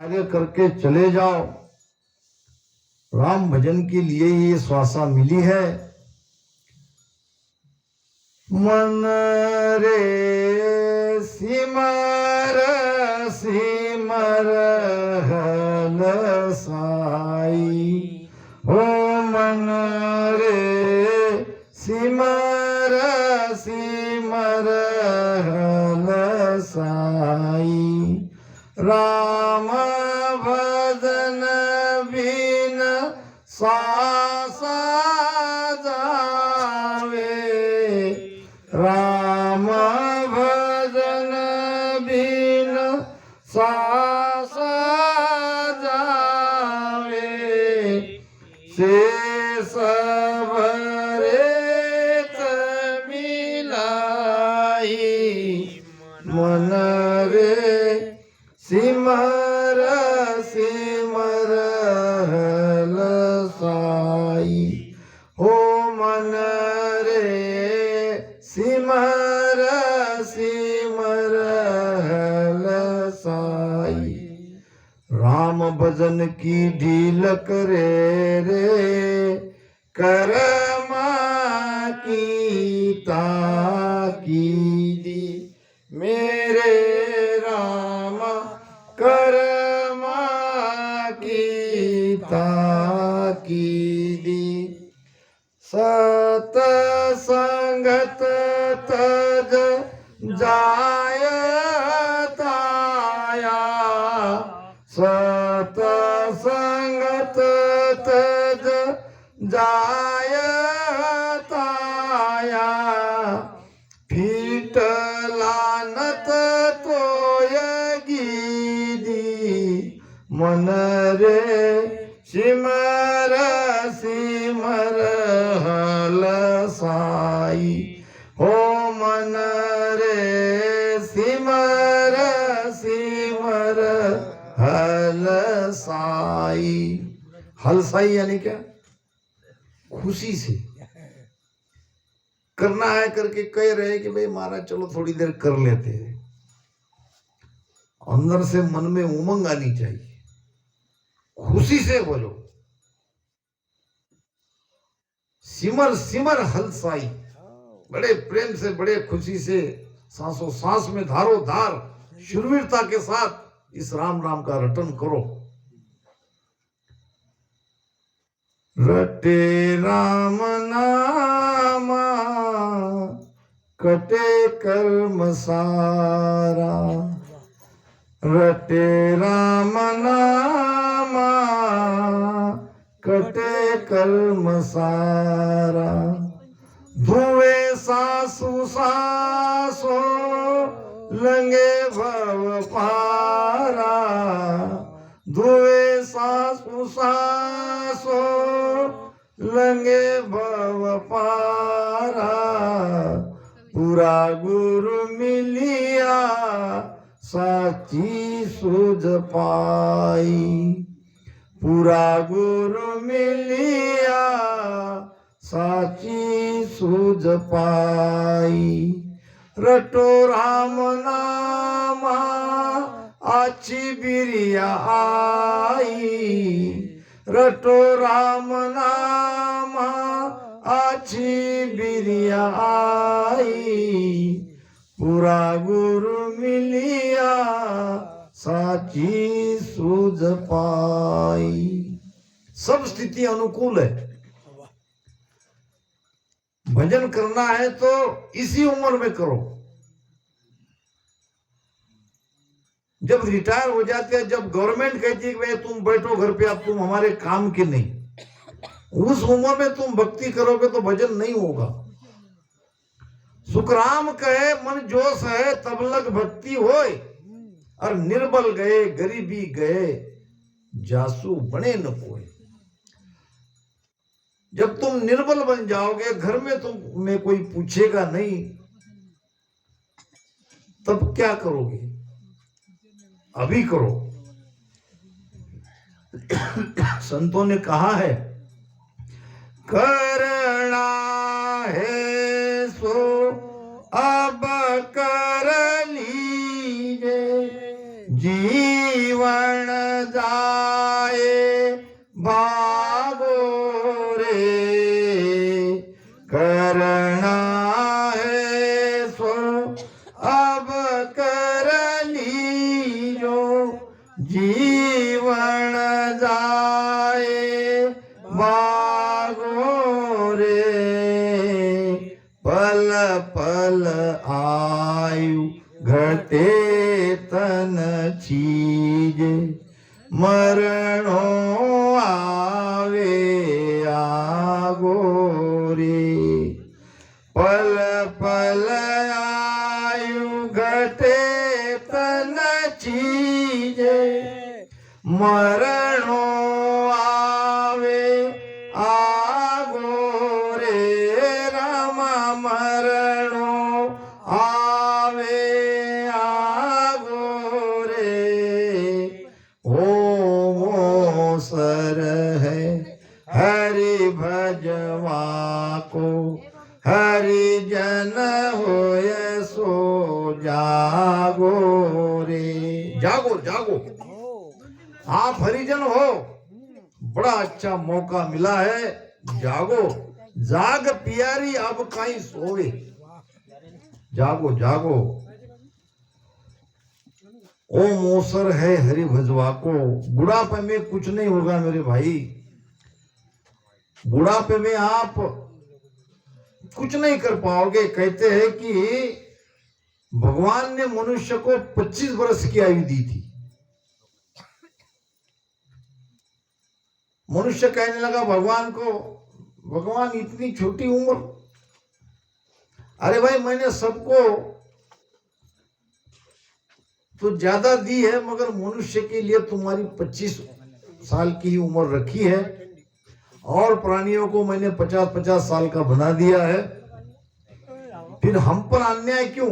कार्य करके चले जाओ। राम भजन के लिए ये श्वासा मिली है। मन रे सिमर सिमर हल साई, हो मन रे सिमर सिमर हल साई। राम भजन बिन श्वास जावे, राम भजन बिन श्वास जावे। शेष भरेत मिलाई, मन रे सिमर सिमर हल साई, हो मन रे सिमर सिमर हल साई। राम भजन की ढील करे रे, कर्मा की ताकीदी। मेरे राम कर्मा की ताकीदी। सत संगत तज जाय ताया, सत संगत तज जाय ताया। फीट लानत तोय गीदी, मन रे सिमर सिमर हल साई, हो मन रे सिमर सिमर हल साई। हल साई यानी क्या? खुशी से करना है करके कह रहे कि भाई महाराज चलो थोड़ी देर कर लेते हैं। अंदर से मन में उमंग आनी चाहिए, खुशी से बोलो। सिमर सिमर हल साई, बड़े प्रेम से बड़े खुशी से सांसों सांस में धारो धार शूरवीरता के साथ इस राम नाम का रटन करो। रटे राम नामा कटे कर्म सारा, रटे राम नामा कटे कर्म सारा। धुए सासु सासो लंगे भव पारा, धुए सासु सासो लंगे भव पारा। पूरा गुरु मिलिया साची सूझ पाई, पूरा गुरु मिलिया साची सूझ पाई। रटो राम नामा आची बिरिया आई, रटो राम नामा आची बिरिया आई। पूरा गुरु मिलिया साची सूझ पाई। सब स्थिति अनुकूल है। भजन करना है तो इसी उम्र में करो। जब रिटायर हो जाते हैं, जब गवर्नमेंट कहती है कि भाई तुम बैठो घर पे, अब तुम हमारे काम के नहीं, उस उम्र में तुम भक्ति करोगे तो भजन नहीं होगा। सुखराम कहे मन जोश है तब लग भक्ति होए, और निर्बल गए गरीबी गए जासू बने न कोई। जब तुम निर्बल बन जाओगे, घर में तुम्हें कोई पूछेगा नहीं, तब क्या करोगे? अभी करो। संतों ने कहा है, करना है सो अब कर लीजिए, जीवन जीवन जाए भागो रे, करना है सो अब कर लीजो, जीवन जाए भागो रे, पल पल आयु घटे तन चीज, मरणो आवे आगो रे, पल पल आयु घटे तन चीज, मरणो आवे आगो रे, राम मरणो आवे आगो रे, ओ सर है हरि भजवा को, हरि जन होय सो जागो रे, जागो जागो, आप हरिजन हो, बड़ा अच्छा मौका मिला है, जागो, जाग पियारी अब कहीं सोवे, जागो जागो, ओ मोसर है हरि भजवा को। बुढ़ापे में कुछ नहीं होगा मेरे भाई, बुढ़ापे में आप कुछ नहीं कर पाओगे। कहते हैं कि भगवान ने मनुष्य को 25 वर्ष की आयु दी थी। मनुष्य कहने लगा भगवान को, भगवान इतनी छोटी उम्र, अरे भाई मैंने सबको तो ज्यादा दी है, मगर मनुष्य के लिए तुम्हारी 25 साल की उम्र रखी है, और प्राणियों को मैंने 50-50 साल का बना दिया है, फिर हम पर अन्याय क्यों?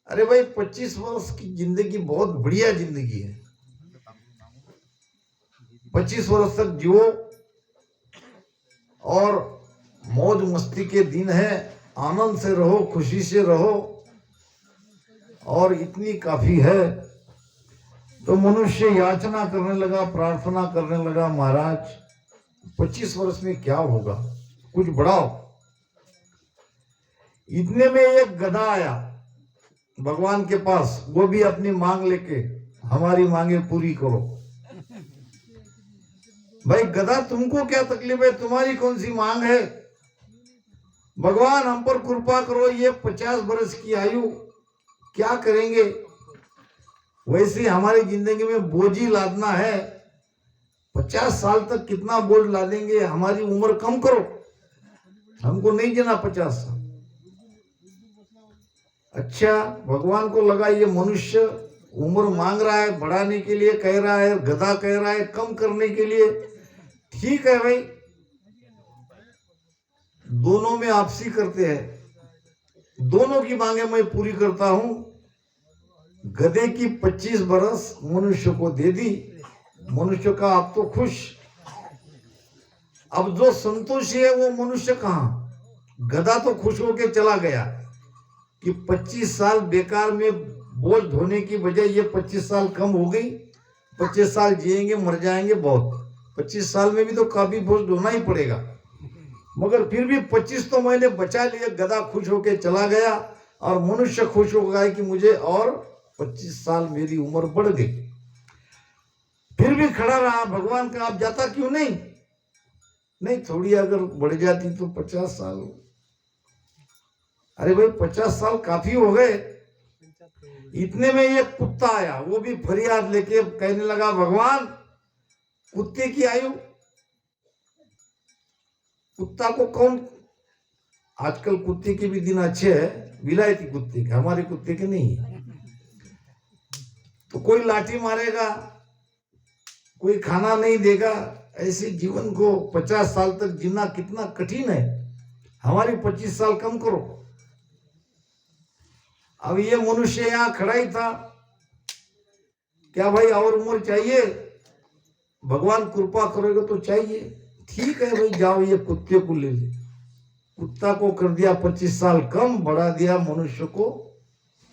अरे भाई 25 वर्ष की जिंदगी बहुत बढ़िया जिंदगी है, 25 वर्ष तक जियो और मौज मस्ती के दिन है, आनंद से रहो, खुशी से रहो, और इतनी काफी है। तो मनुष्य याचना करने लगा, प्रार्थना करने लगा, महाराज 25 वर्ष में क्या होगा, कुछ बढ़ाओ। इतने में एक गधा आया भगवान के पास, वो भी अपनी मांग लेके, हमारी मांगे पूरी करो। भाई गधा तुमको क्या तकलीफ है, तुम्हारी कौन सी मांग है? भगवान हम पर कृपा करो, ये 50 वर्ष की आयु क्या करेंगे? वैसे हमारी जिंदगी में बोझ ही लादना है, 50 साल तक कितना बोझ लादेंगे, हमारी उम्र कम करो, हमको नहीं जीना 50 साल। अच्छा, भगवान को लगा ये मनुष्य उम्र मांग रहा है, बढ़ाने के लिए कह रहा है, गधा कह रहा है कम करने के लिए, ठीक है भाई, दोनों में आपसी करते हैं, दोनों की मांगे मैं पूरी करता हूं। गधे की 25 बरस मनुष्य को दे दी, मनुष्य का आप तो खुश। अब जो संतोषी है वो मनुष्य कहां? गधा तो खुश होके चला गया कि 25 साल बेकार में बोझ ढोने की बजाय ये 25 साल कम हो गई, 25 साल जिएंगे मर जाएंगे बहुत, 25 साल में भी तो काफी बोझ ढोना ही पड़ेगा, मगर फिर भी 25 तो मैंने बचा लिया। गधा खुश होके चला गया और मनुष्य खुश हो गया कि मुझे और 25 साल मेरी उम्र बढ़ गई। फिर भी खड़ा रहा, भगवान का आप जाता क्यों नहीं? नहीं, थोड़ी अगर बढ़ जाती तो 50 साल। अरे भाई 50 साल काफी हो गए। इतने में एक कुत्ता आया, वो भी फरियाद लेके कहने लगा भगवान कुत्ते की आयु, कुत्ता को कौन, आजकल कुत्ते के भी दिन अच्छे हैं, विलायती कुत्ते के, हमारे कुत्ते के नहीं है। तो कोई लाठी मारेगा, कोई खाना नहीं देगा, ऐसे जीवन को 50 साल तक जीना कितना कठिन है, हमारी 25 साल कम करो। अब ये मनुष्य यहाँ खड़ा ही था, क्या भाई और उम्र चाहिए? भगवान कृपा करोगे तो चाहिए, ठीक है भाई जाओ ये कुत्ते को ले ले। कुत्ता को कर दिया 25 साल कम, बढ़ा दिया मनुष्य को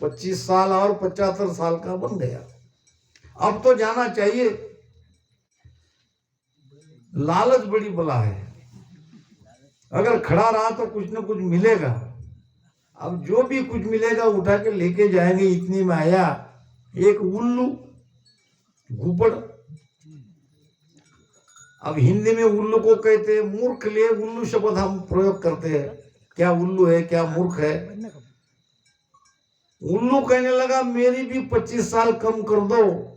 25 साल और 75 साल का बन गया। अब तो जाना चाहिए। लालच बड़ी बला है, अगर खड़ा रहा तो कुछ न कुछ मिलेगा। अब जो भी कुछ मिलेगा उठा के लेके जाएंगे। इतनी में आया एक उल्लू घुपड़। अब हिंदी में उल्लू को कहते हैं मूर्ख, लिए उल्लू शब्द हम प्रयोग करते हैं। क्या उल्लू है, क्या मूर्ख है। उल्लू कहने लगा मेरी भी 25 साल कम कर दो।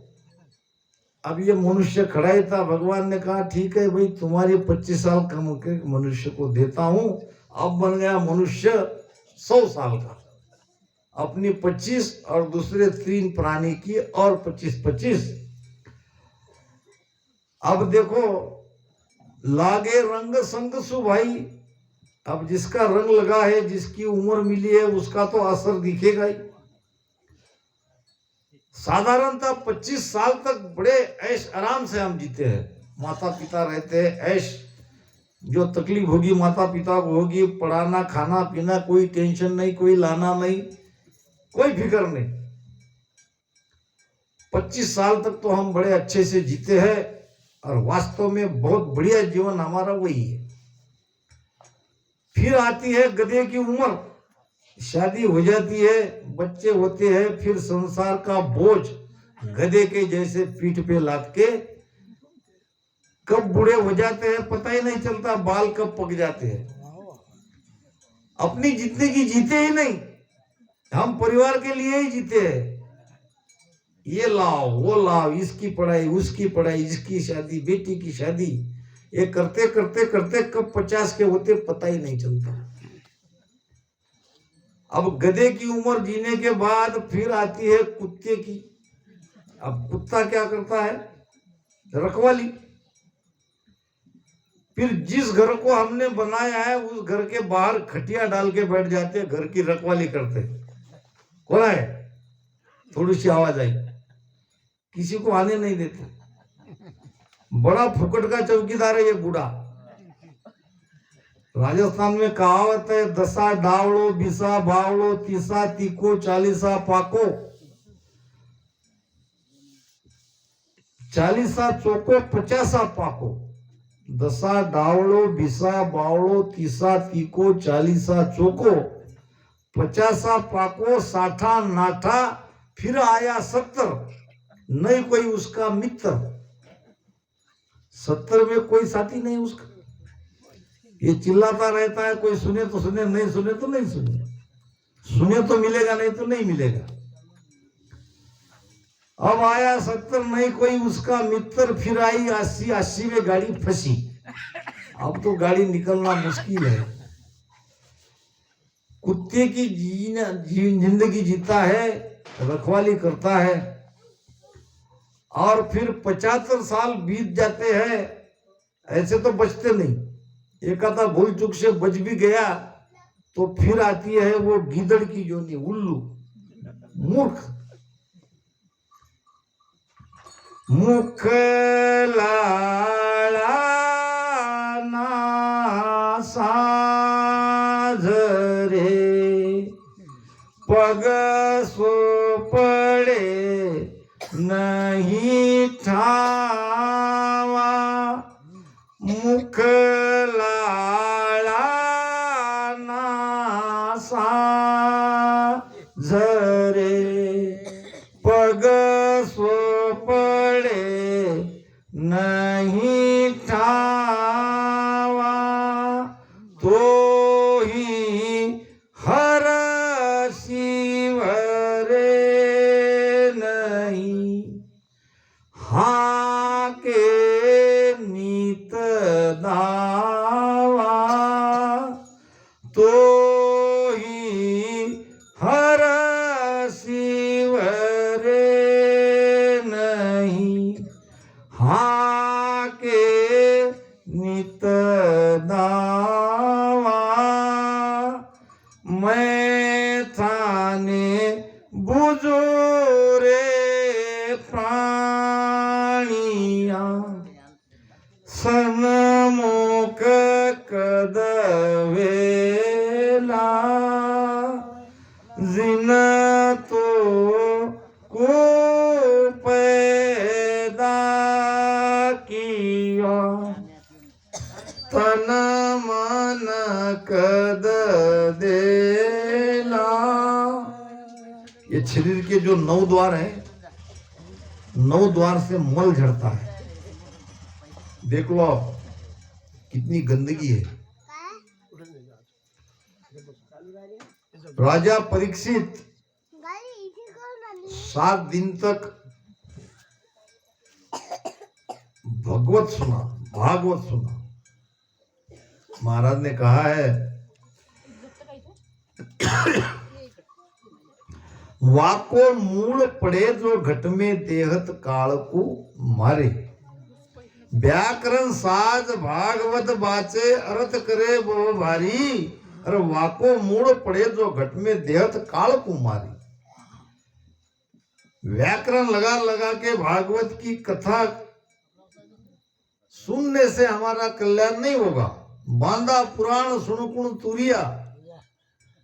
अब ये मनुष्य खड़ा ही था, भगवान ने कहा ठीक है भाई, तुम्हारी 25 साल कम के मनुष्य को देता हूं। अब बन गया मनुष्य 100 साल का। अपनी 25 और दूसरे 3 प्राणी की और 25-25। अब देखो, लागे रंग संग सु भाई। अब जिसका रंग लगा है, जिसकी उम्र मिली है, उसका तो असर दिखेगा ही। साधारणतः 25 साल तक बड़े ऐश आराम से हम जीते हैं। माता पिता रहते हैं, ऐश। जो तकलीफ होगी माता पिता को होगी, पढ़ाना, खाना पीना, कोई टेंशन नहीं, कोई लाना नहीं, कोई फिक्र नहीं। 25 साल तक तो हम बड़े अच्छे से जीते हैं और वास्तव में बहुत बढ़िया जीवन हमारा वही है। फिर आती है गधे की उम्र, शादी हो जाती है, बच्चे होते हैं, फिर संसार का बोझ गधे के जैसे पीठ पे लाद के कब बूढ़े हो जाते हैं पता ही नहीं चलता, बाल कब पक जाते हैं। अपनी जिंदगी जीते ही नहीं, हम परिवार के लिए ही जीते हैं। ये लाओ वो लाओ, इसकी पढ़ाई उसकी पढ़ाई, इसकी शादी बेटी की शादी, ये करते करते करते कब 50 के होते पता ही नहीं चलता। अब गधे की उम्र जीने के बाद फिर आती है कुत्ते की। अब कुत्ता क्या करता है, रखवाली। फिर जिस घर को हमने बनाया है उस घर के बाहर खटिया डाल के बैठ जाते हैं, घर की रखवाली करते। कौन है, थोड़ी सी आवाज आई, किसी को आने नहीं देते। बड़ा फुकट का चौकीदार है ये बूढ़ा। राजस्थान में कहावत है, 10 डावड़ो 20 बावड़ो 30 तीखो 40 पाको 40 चौको 50 पाको। 10 डावड़ो 20 बावड़ो 30 तीखो 40 चौको 50 पाको 60 नाठा। फिर आया 70, नहीं कोई उसका मित्र। 70 में कोई साथी नहीं उसका। ये चिल्लाता रहता है, कोई सुने तो सुने, नहीं सुने तो नहीं सुने, सुने तो मिलेगा, नहीं तो नहीं मिलेगा। अब आया 70, नहीं कोई उसका मित्र। फिर आई 80 में गाड़ी फंसी। अब तो गाड़ी निकलना मुश्किल है। कुत्ते की जिंदगी जीता है, रखवाली करता है, और फिर 75 साल बीत जाते हैं। ऐसे तो बचते नहीं, एक आधा भूल चूक से बच भी गया तो फिर आती है वो गीदड़ की जोनी, उल्लू, मूर्ख। मुख लाड़ा ना साझ रे, पग सो पड़े नहीं ठावा। मुख लाड़ा ना साझ रे, पग सो पड़े नहीं ठावा। तो ही हर शिव रे नहीं, हाँ के नीत दावा। तो ही हर शिव रे नहीं, हाँ के नित दावा। मैं थाने बुझो रे प्राणिया, सन्मुख कद वेला। जिन तो को पे किया तन मन कद देना। ये शरीर के जो 9 द्वार हैं, 9 द्वार से मल झड़ता है। देख लो आप कितनी गंदगी है। राजा परीक्षित 7 दिन तक भागवत सुना। महाराज ने कहा है वाको मूल पड़े जो घट में देहत काल को मारे। व्याकरण साज भागवत बाचे अर्थ करे वो भारी। अरे वाको मूल पड़े जो घट में देहत काल को मारी। व्याकरण लगा लगा के भागवत की कथा सुनने से हमारा कल्याण नहीं होगा। बांधा पुराण सुनकुण तुरिया,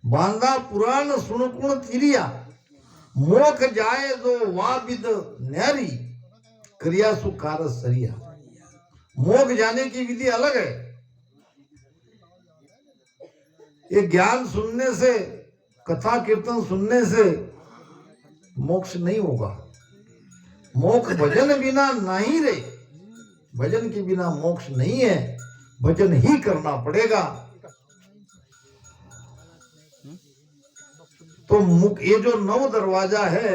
बांधा पुराण सुनकुण तिरिया। मोख जाए जो वाबिद न्यारी, क्रिया सुकार सरिया। मोख जाने की विधि अलग है। ये ज्ञान सुनने से, कथा कीर्तन सुनने से मोक्ष नहीं होगा। मोक्ष भजन बिना नहीं रे, भजन के बिना मोक्ष नहीं है, भजन ही करना पड़ेगा। तो मुख ये जो 9 दरवाजा है,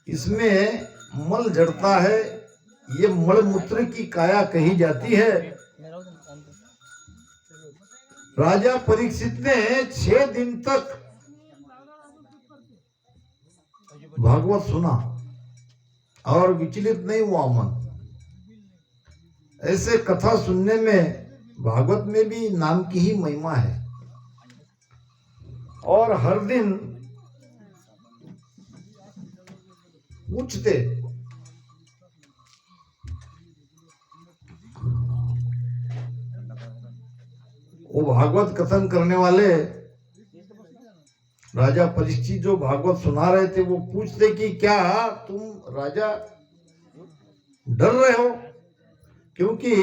इसमें मल जड़ता है। ये मलमूत्र की काया कही जाती है। राजा परीक्षित ने 6 दिन तक भागवत सुना और विचलित नहीं हुआ मन। ऐसे कथा सुनने में भागवत में भी नाम की ही महिमा है। और हर दिन पूछते, वो भागवत कथन करने वाले राजा परीक्षित जो भागवत सुना रहे थे, वो पूछते कि क्या तुम राजा डर रहे हो? क्योंकि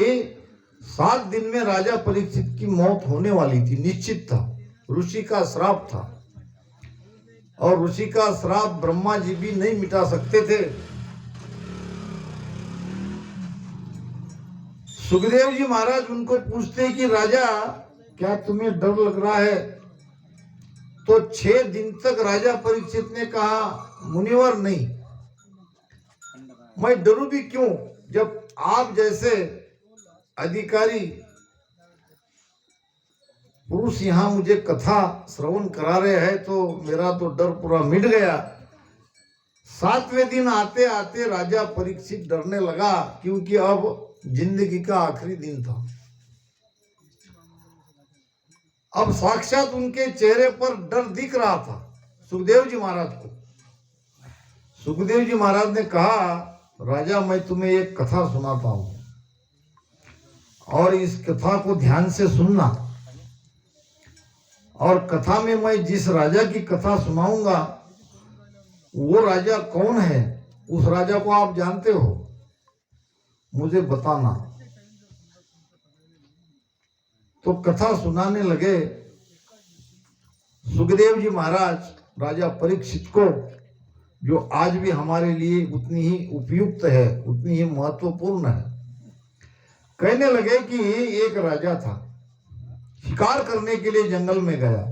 7 दिन में राजा परीक्षित की मौत होने वाली थी, निश्चित था। ऋषि का श्राप था और ऋषि का श्राप ब्रह्मा जी भी नहीं मिटा सकते थे। सुखदेव जी महाराज उनको पूछते कि राजा क्या तुम्हें डर लग रहा है? तो 6 दिन तक राजा परीक्षित ने कहा मुनिवर नहीं, मैं डरूं भी क्यों, जब आप जैसे अधिकारी पुरुष यहाँ मुझे कथा श्रवण करा रहे हैं तो मेरा तो डर पूरा मिट गया। 7वें दिन आते आते राजा परीक्षित डरने लगा, क्योंकि अब जिंदगी का आखिरी दिन था। अब साक्षात उनके चेहरे पर डर दिख रहा था सुखदेव जी महाराज को। सुखदेव जी महाराज ने कहा राजा मैं तुम्हें एक कथा सुनाता हूं और इस कथा को ध्यान से सुनना। और कथा में मैं जिस राजा की कथा सुनाऊंगा वो राजा कौन है, उस राजा को आप जानते हो, मुझे बताना। तो कथा सुनाने लगे सुखदेव जी महाराज राजा परीक्षित को, जो आज भी हमारे लिए उतनी ही उपयुक्त है, उतनी ही महत्वपूर्ण है। कहने लगे कि एक राजा था, शिकार करने के लिए जंगल में गया।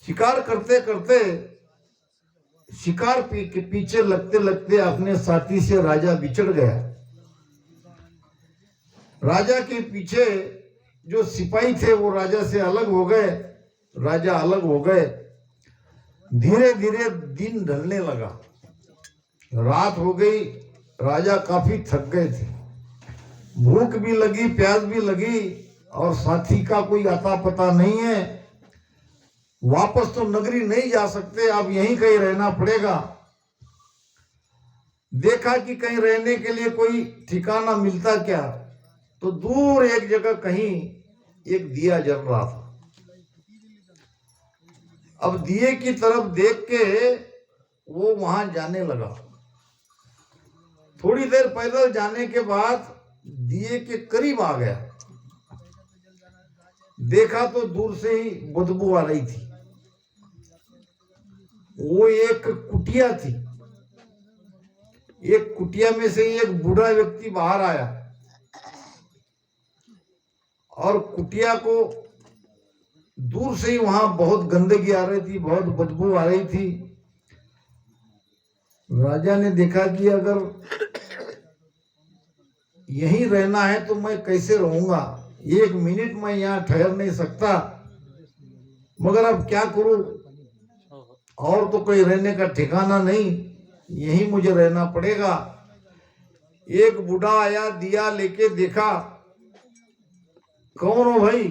शिकार करते करते शिकार के पीछे लगते लगते अपने साथी से राजा बिछड़ गया। राजा के पीछे जो सिपाही थे वो राजा से अलग हो गए, राजा अलग हो गए। धीरे धीरे दिन ढलने लगा, रात हो गई। राजा काफी थक गए थे, भूख भी लगी, प्यास भी लगी और साथी का कोई अता पता नहीं है। वापस तो नगरी नहीं जा सकते, अब यहीं कहीं रहना पड़ेगा। देखा कि कहीं रहने के लिए कोई ठिकाना मिलता क्या, तो दूर एक जगह कहीं एक दिया जल रहा था। अब दिए की तरफ देख के वो वहां जाने लगा। थोड़ी देर पैदल जाने के बाद दिए के करीब आ गया, देखा तो दूर से ही बदबू आ रही थी। वो एक कुटिया थी, एक कुटिया में से एक बूढ़ा व्यक्ति बाहर आया और कुटिया को दूर से ही वहां बहुत गंदगी आ रही थी, बहुत बदबू आ रही थी। राजा ने देखा कि अगर यहीं रहना है तो मैं कैसे रहूंगा, 1 मिनट मैं यहाँ ठहर नहीं सकता, मगर अब क्या करूं, और तो कोई रहने का ठिकाना नहीं, यहीं मुझे रहना पड़ेगा। एक बूढ़ा आया, दिया लेके देखा, कौन हो भाई?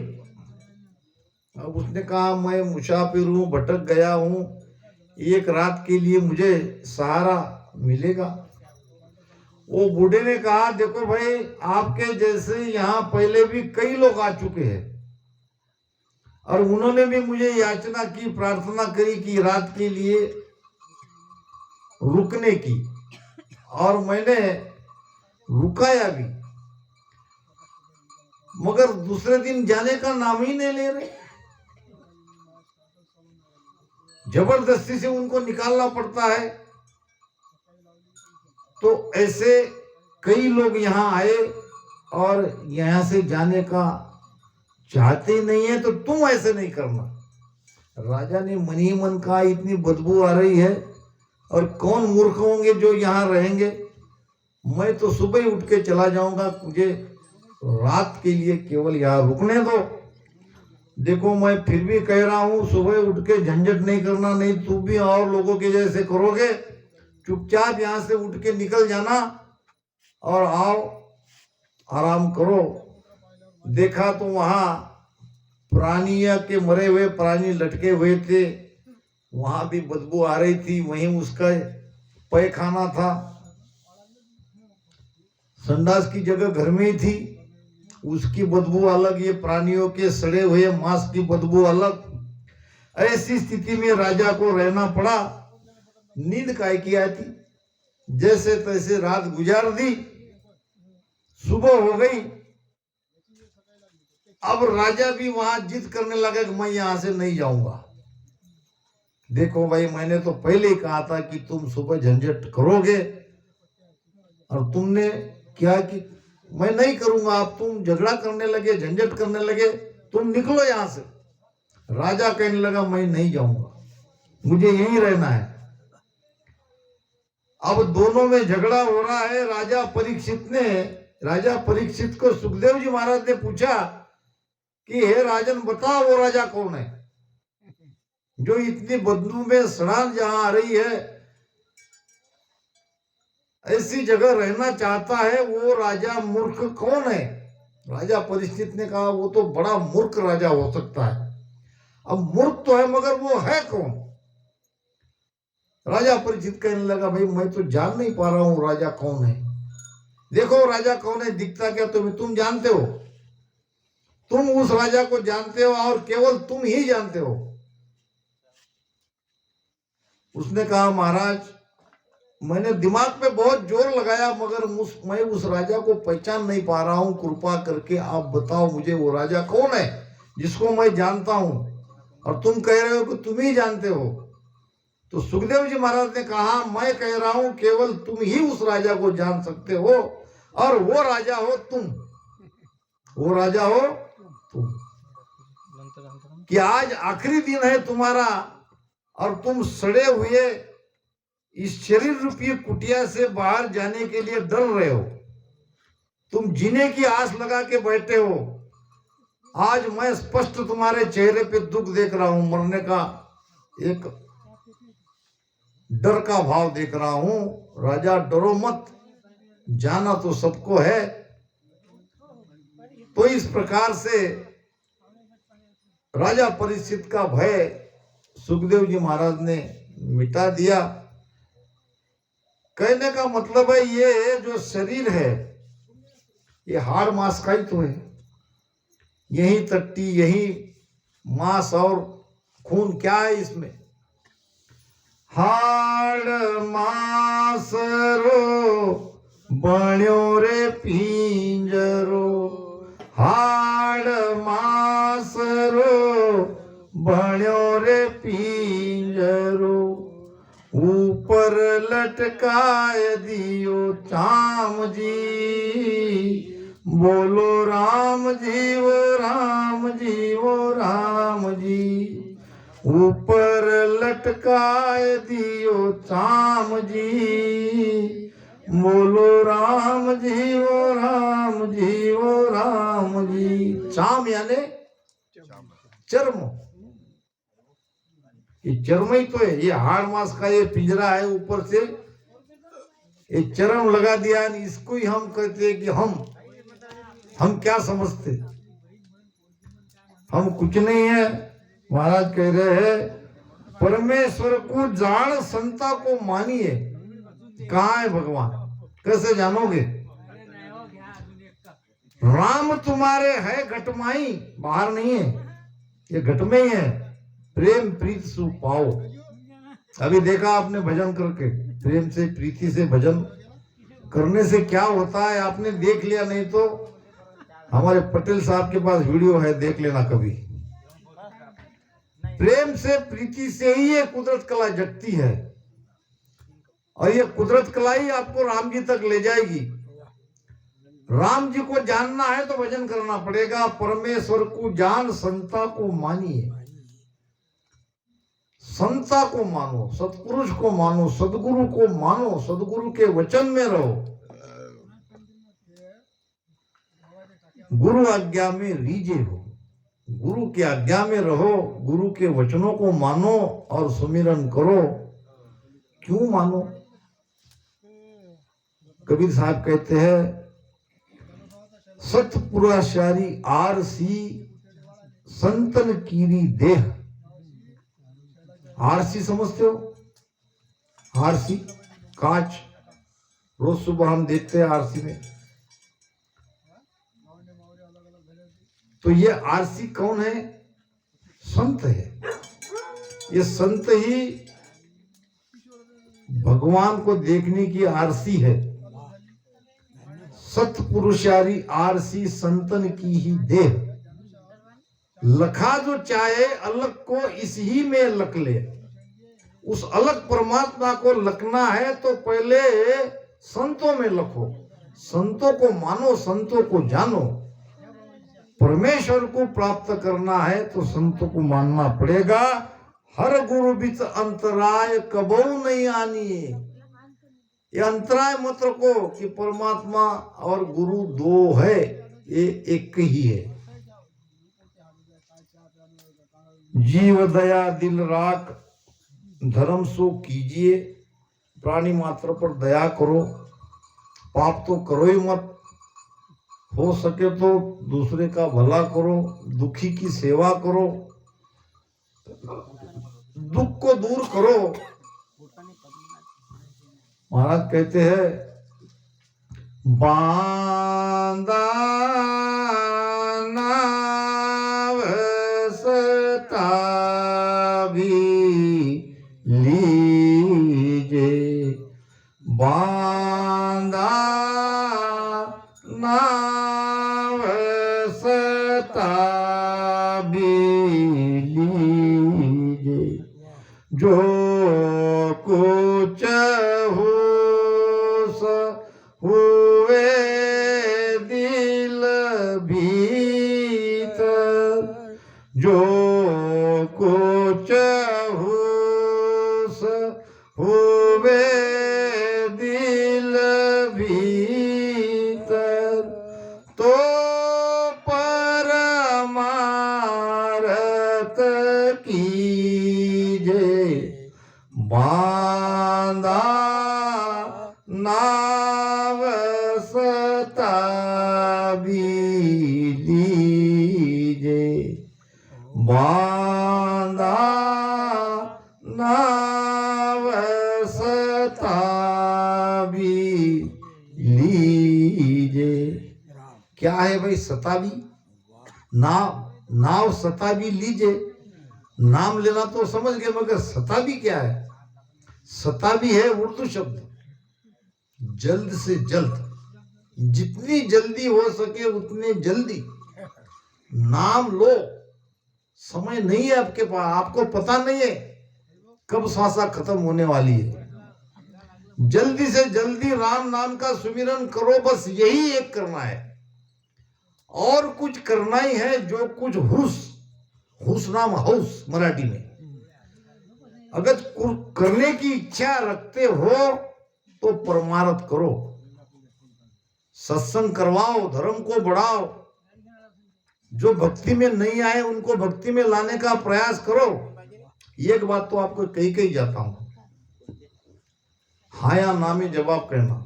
अब उसने कहा मैं मुसाफिर हूं, भटक गया हूं, एक रात के लिए मुझे सहारा मिलेगा। वो बूढ़े ने कहा देखो भाई, आपके जैसे यहाँ पहले भी कई लोग आ चुके हैं और उन्होंने भी मुझे याचना की, प्रार्थना करी कि रात के लिए रुकने की, और मैंने रुकाया भी, मगर दूसरे दिन जाने का नाम ही नहीं ले रहे। जबरदस्ती से उनको निकालना पड़ता है। तो ऐसे कई लोग यहाँ आए और यहाँ से जाने का चाहते नहीं है, तो तुम ऐसे नहीं करना। राजा ने मन ही मन कहा इतनी बदबू आ रही है और कौन मूर्ख होंगे जो यहाँ रहेंगे, मैं तो सुबह ही उठ के चला जाऊंगा, मुझे रात के लिए केवल यहाँ रुकने दो। देखो मैं फिर भी कह रहा हूँ, सुबह उठ के झंझट नहीं करना, नहीं तू भी और लोगों के जैसे करोगे, चुपचाप यहाँ से उठ के निकल जाना और आओ आराम करो। देखा तो वहां प्राणियों के मरे हुए प्राणी लटके हुए थे, वहां भी बदबू आ रही थी, वहीं उसका पैखाना था, संडास की जगह घर में ही थी, उसकी बदबू अलग, ये प्राणियों के सड़े हुए मांस की बदबू अलग। ऐसी स्थिति में राजा को रहना पड़ा। नींद काय की आती, जैसे तैसे रात गुजार दी, सुबह हो गई। अब राजा भी वहां जिद करने लगा कि मैं यहां से नहीं जाऊंगा। देखो भाई, मैंने तो पहले ही कहा था कि तुम सुबह झंझट करोगे और तुमने क्या कि मैं नहीं करूंगा, अब तुम झगड़ा करने लगे, झंझट करने लगे, तुम निकलो यहां से। राजा कहने लगा मैं नहीं जाऊंगा, मुझे यहीं रहना है। अब दोनों में झगड़ा हो रहा है। राजा परीक्षित को सुखदेव जी महाराज ने पूछा कि हे राजन, बताओ वो राजा कौन है जो इतनी बदबू में सड़ान जहां आ रही है, ऐसी जगह रहना चाहता है, वो राजा मूर्ख कौन है? राजा परीक्षित ने कहा वो तो बड़ा मूर्ख राजा हो सकता है। अब मूर्ख तो है, मगर वो है कौन? राजा परीक्षित कहने लगा भाई मैं तो जान नहीं पा रहा हूं राजा कौन है। देखो राजा कौन है, दिखता क्या तुम जानते हो, तुम उस राजा को जानते हो और केवल तुम ही जानते हो। उसने कहा महाराज, मैंने दिमाग पे बहुत जोर लगाया, मगर मैं उस राजा को पहचान नहीं पा रहा हूं, कृपा करके आप बताओ मुझे वो राजा कौन है जिसको मैं जानता हूं, और तुम कह रहे हो कि तुम ही जानते हो। तो सुखदेव जी महाराज ने कहा मैं कह रहा हूं केवल तुम ही उस राजा को जान सकते हो, और वो राजा हो तुम, वो राजा हो तुम। कि आज आखिरी दिन है तुम्हारा और तुम सड़े हुए इस शरीर रूपी कुटिया से बाहर जाने के लिए डर रहे हो, तुम जीने की आस लगा के बैठे हो। आज मैं स्पष्ट तुम्हारे चेहरे पे दुख देख रहा हूं, मरने का एक डर का भाव देख रहा हूं। राजा डरो मत, जाना तो सबको है। तो इस प्रकार से राजा परीक्षित का भय सुखदेव जी महाराज ने मिटा दिया। कहने का मतलब है ये जो शरीर है ये हाड़ मांस का ही तो है, यही टट्टी, यही मांस और खून, क्या है इसमें? हाड़ मांस रो बण्यो रे पिंजरो हाड़ मासरो बण्यो रे पिंजरो ऊपर लटकाए दियो चाम जी बोलो राम जी वो राम जी वो राम जी ऊपर लटकाए दियो चाम जी बोलो राम जी वो राम जी वो राम जी। चाम यानी चर्म, ये चर्म ही तो है, ये हाड़ मास का ये पिंजरा है, ऊपर से ये चर्म लगा दिया, इसको ही हम कहते हैं कि हम क्या समझते, हम कुछ नहीं है। महाराज कह रहे हैं परमेश्वर को जान संता को मानिए। कहाँ है भगवान, कैसे जानोगे? राम तुम्हारे है घटमाई, बाहर नहीं है, ये घट में ही है। प्रेम प्रीत सु पाओ। अभी देखा आपने भजन करके, प्रेम से प्रीति से भजन करने से क्या होता है आपने देख लिया, नहीं तो हमारे पटेल साहब के पास वीडियो है, देख लेना कभी। प्रेम से प्रीति से ही ये कुदरत कला जगती है, और ये कुदरत कला ही आपको राम जी तक ले जाएगी। राम जी को जानना है तो भजन करना पड़ेगा। परमेश्वर को जान संता को मानिए, संता को मानो, सतपुरुष को मानो, सदगुरु को मानो, सदगुरु के वचन में रहो, गुरु आज्ञा में रीझे हो, गुरु की आज्ञा में रहो, गुरु के वचनों को मानो और सुमिरन करो। क्यों मानो? कबीर साहब कहते हैं सतपुरुषारी आरसी संतन कीरी देह। आरसी समझते हो? आरसी कांच, रोज सुबह हम देखते हैं आरसी में। तो ये आरसी कौन है? संत है। ये संत ही भगवान को देखने की आरसी है। सतपुरुषारी आरसी संतन की ही देह। लखा जो चाहे अलग को इस ही में लक ले। उस अलग परमात्मा को लखना है तो पहले संतों में लखो, संतों को मानो, संतों को जानो। परमेश्वर को प्राप्त करना है तो संतों को मानना पड़ेगा। हर गुरु बीच अंतराय कबो नहीं आनी। ये अंतराय मत रखो कि परमात्मा और गुरु दो है, ये एक ही है। जीव दया दिल राख धर्म सो कीजिए। प्राणी मात्र पर दया करो, पाप तो करो ही मत। हो सके तो दूसरे का भला करो, दुखी की सेवा करो, दुख को दूर करो। महाराज कहते हैं बांदा नाव सतावी लीजे, बांदा नाव सतावी लीजे, जो कुछ हुए दिल भीतर, जो कुछ हुए दिल भीतर, तो परमारथ कीजे। बांधा नाव सतावी लीजे, बांधा नाव सतावी लीजे। क्या है भाई सतावी? नाव सतावी लीजे। नाम लेना तो समझ गए, मगर सतावी क्या है? सतावी है उर्दू शब्द, जल्द से जल्द, जितनी जल्दी हो सके उतने जल्दी नाम लो। समय नहीं है आपके पास, आपको पता नहीं है कब श्वासा खत्म होने वाली है। जल्दी से जल्दी राम नाम का सुमिरन करो, बस यही एक करना है, और कुछ करना ही है। जो कुछ हुस नाम हाउस मराठी में, अगर करने की इच्छा रखते हो तो परमार्थ करो, सत्संग करवाओ, धर्म को बढ़ाओ। जो भक्ति में नहीं आए उनको भक्ति में लाने का प्रयास करो। एक बात तो आपको कही जाता हूं, हाँ या ना में जवाब कहना।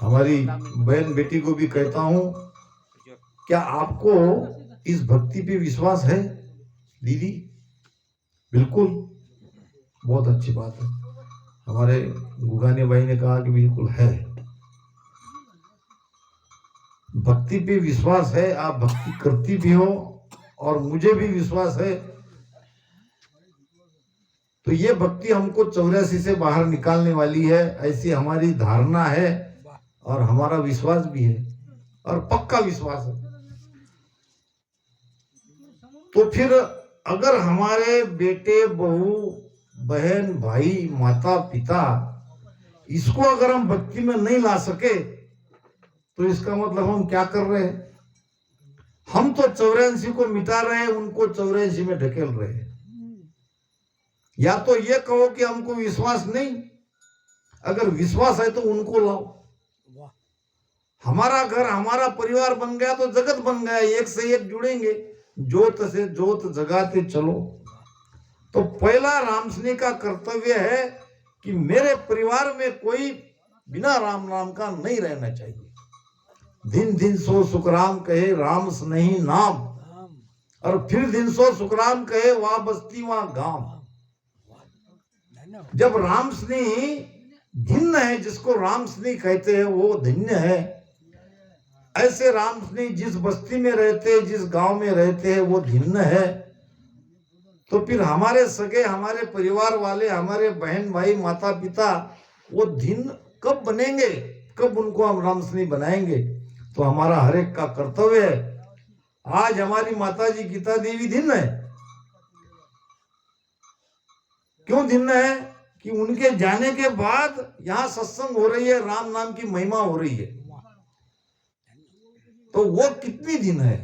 हमारी बहन बेटी को भी कहता हूं, क्या आपको इस भक्ति पे विश्वास है दीदी? बिल्कुल, बहुत अच्छी बात है। हमारे गुगाने भाई ने कहा कि बिल्कुल है, भक्ति पे विश्वास है, आप भक्ति करती भी हो और मुझे भी विश्वास है। तो ये भक्ति हमको 84 से बाहर निकालने वाली है, ऐसी हमारी धारणा है और हमारा विश्वास भी है, और पक्का विश्वास है। तो फिर अगर हमारे बेटे, बहू, बहन, भाई, माता, पिता, इसको अगर हम भक्ति में नहीं ला सके तो इसका मतलब हम क्या कर रहे हैं? हम तो 84 को मिटा रहे हैं, उनको 84 में ढकेल रहे हैं। या तो ये कहो कि हमको विश्वास नहीं, अगर विश्वास है तो उनको लाओ। हमारा घर, हमारा परिवार बन गया तो जगत बन गया, एक से एक जुड़ेंगे, जोत से जोत जगाते चलो। तो पहला रामसनी का कर्तव्य है कि मेरे परिवार में कोई बिना राम नाम का नहीं रहना चाहिए। दिन दिन सो सुखराम कहे, राम स्नेही नाम, और फिर दिन सो सुखराम कहे, वहां बस्ती वहां गांव। जब राम स्नेही धिन्न है, जिसको राम स्नेही कहते हैं, वो धन्य है। ऐसे राम स्नेही जिस बस्ती में रहते हैं, जिस गांव में रहते हैं, वो धिन्न है। तो फिर हमारे सगे, हमारे परिवार वाले, हमारे बहन भाई, माता पिता, वो धिन्न कब बनेंगे? कब उनको हम राम स्नेही बनाएंगे? तो हमारा हर एक का कर्तव्य है। आज हमारी माता जी गीता देवी धिन्न है। क्यों धिन्न है? कि उनके जाने के बाद यहाँ सत्संग हो रही है, राम नाम की महिमा हो रही है। तो वो कितनी दिन है?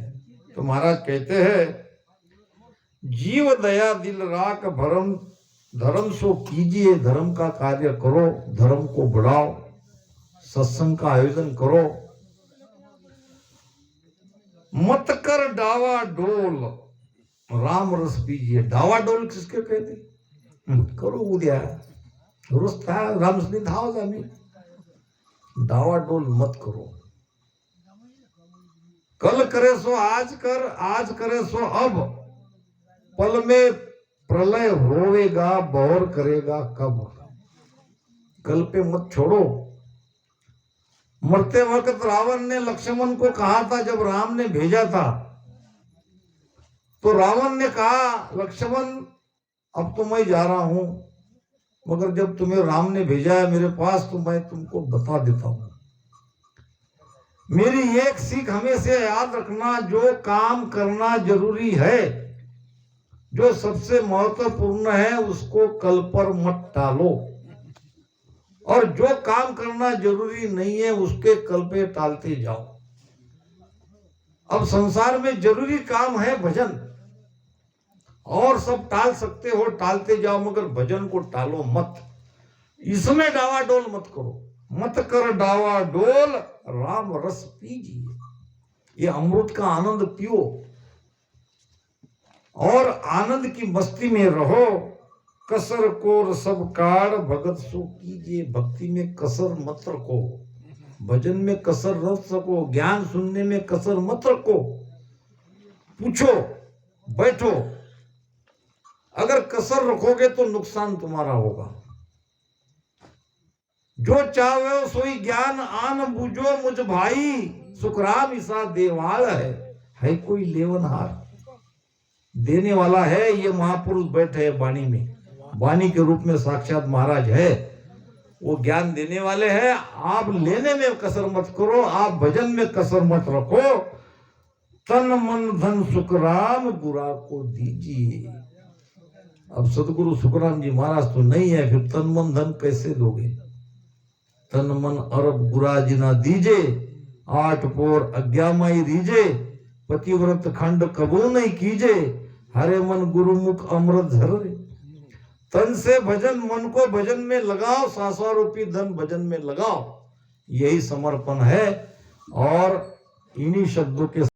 तो महाराज कहते हैं, जीव दया दिल राख भरम, धर्म सो कीजिए, धर्म का कार्य करो, धर्म को बढ़ाओ, सत्संग का आयोजन करो। मत कर डावा डोल, राम रस पीजिए। डावा डोल किसके कहते? करो उद्या रोज था रामसनी धावच आम्ही। डावा डोल मत करो। कल करे सो आज कर, आज करे सो अब, पल में प्रलय होवेगा, बौर करेगा कब। कल पे मत छोड़ो। मरते वक्त रावण ने लक्ष्मण को कहा था, जब राम ने भेजा था, तो रावण ने कहा, लक्ष्मण अब तो मैं जा रहा हूं, मगर जब तुम्हें राम ने भेजा है मेरे पास तो मैं तुमको बता देता हूं। मेरी एक सीख हमेशा याद रखना, जो काम करना जरूरी है, जो सबसे महत्वपूर्ण है, उसको कल पर मत टालो, और जो काम करना जरूरी नहीं है उसके कल पे टालते जाओ। अब संसार में जरूरी काम है भजन, और सब टाल सकते हो, टालते जाओ, मगर भजन को टालो मत। इसमें डावा डोल मत करो। मत कर डावा डोल, राम रस पीजिए। ये अमृत का आनंद पियो और आनंद की मस्ती में रहो। कसर कोर सब काढ़, भगत सो कीजिए। भक्ति में कसर मत रखो, भजन में कसर रख सको, ज्ञान सुनने में कसर मत रखो। पूछो, बैठो। अगर कसर रखोगे तो नुकसान तुम्हारा होगा। जो चाहो सोई ज्ञान आन बूझो, मुझ भाई सुखराम ईसा देवाल है कोई लेवनहार। देने वाला है, ये महापुरुष बैठे है वाणी में, वाणी के रूप में साक्षात महाराज है। वो ज्ञान देने वाले हैं। आप लेने में कसर मत करो, आप भजन में कसर मत रखो। तन मन धन सुखराम गुरा को दीजिए। अब सदगुरु सुखराम जी महाराज तो नहीं है, फिर तन मन धन कैसे दोगे? तन मन अरब गुरा जी ना दीजे, 8 पोर अज्ञामाई रीजे, पतिव्रत खंड कबू नहीं कीजे, हरे मन गुरुमुख अमृत झरे। तन से भजन, मन को भजन में लगाओ, 700 रूपी धन भजन में लगाओ, यही समर्पण है। और इन्हीं शब्दों के